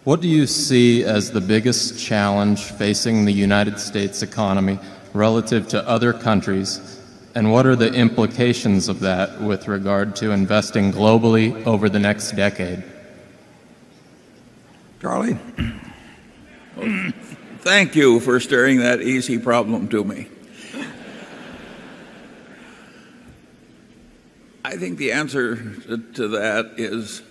What do you see as the biggest challenge facing the United States economy relative to other countries, and what are the implications of that with regard to investing globally over the next decade? Charlie? Well, thank you for stirring that easy problem to me. I think the answer to that is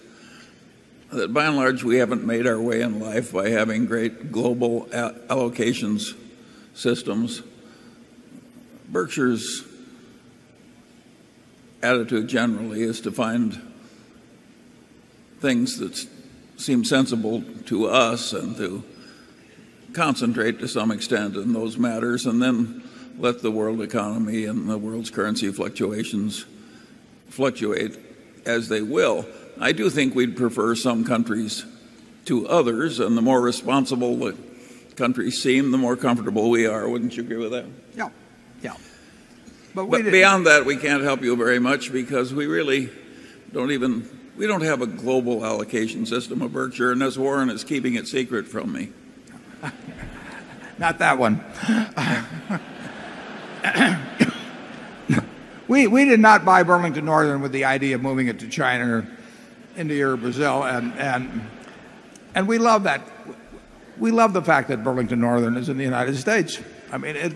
that by and large we haven't made our way in life by having great global allocations systems. Berkshire's attitude generally is to find things that seem sensible to us and to concentrate to some extent in those matters, and then let the world economy and the world's currency fluctuations fluctuate as they will. I do think we'd prefer some countries to others, and the more responsible the countries seem, the more comfortable we are. Wouldn't you agree with that? Yeah, yeah. But beyond that, we can't help you very much because we really we don't have a global allocation system of Berkshire, and as Warren is keeping it secret from me. Not that one. We did not buy Burlington Northern with the idea of moving it to China or India or Brazil, and we love that. We love the fact that Burlington Northern is in the United States. I mean,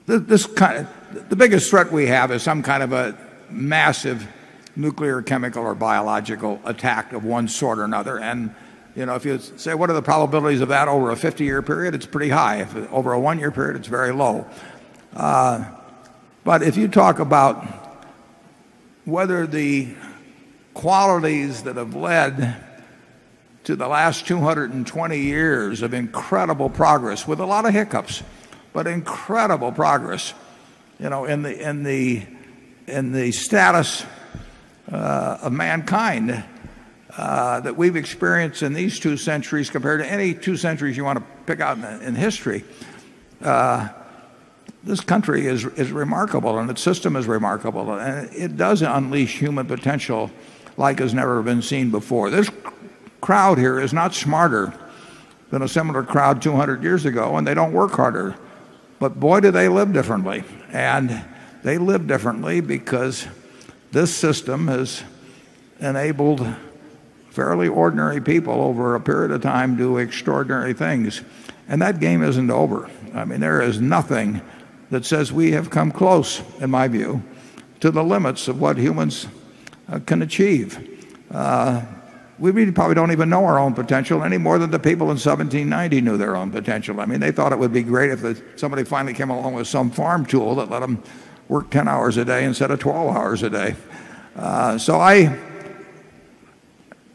the biggest threat we have is some kind of a massive nuclear, chemical, or biological attack of one sort or another. And if you say what are the probabilities of that over a 50-year period, it's pretty high. If over a 1-year period, it's very low. But if you talk about whether the qualities that have led to the last 220 years of incredible progress, with a lot of hiccups, but incredible progress, in the status of mankind that we've experienced in these 2 centuries compared to any 2 centuries you want to pick out in history, this country is remarkable, and its system is remarkable, and it does unleash human potential like has never been seen before. This crowd here is not smarter than a similar crowd 200 years ago, and they don't work harder. But boy, do they live differently. And they live differently because this system has enabled fairly ordinary people over a period of time to do extraordinary things. And that game isn't over. I mean, there is nothing that says we have come close, in my view, to the limits of what humans can achieve. We really probably don't even know our own potential any more than the people in 1790 knew their own potential. I mean, they thought it would be great if somebody finally came along with some farm tool that let them work 10 hours a day instead of 12 hours a day.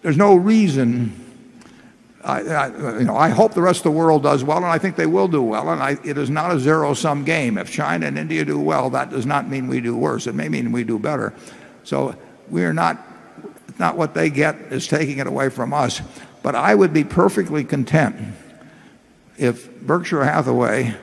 There's no reason. I hope the rest of the world does well, and I think they will do well. And it is not a zero-sum game. If China and India do well, that does not mean we do worse. It may mean we do better. So we are not what they get is taking it away from us. But I would be perfectly content if Berkshire Hathaway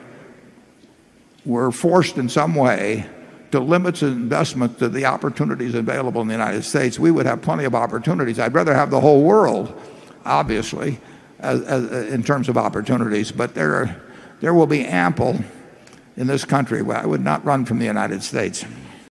were forced in some way to limit its investment to the opportunities available in the United States. We would have plenty of opportunities. I'd rather have the whole world, obviously, in terms of opportunities, but there will be ample in this country. I would not run from the United States.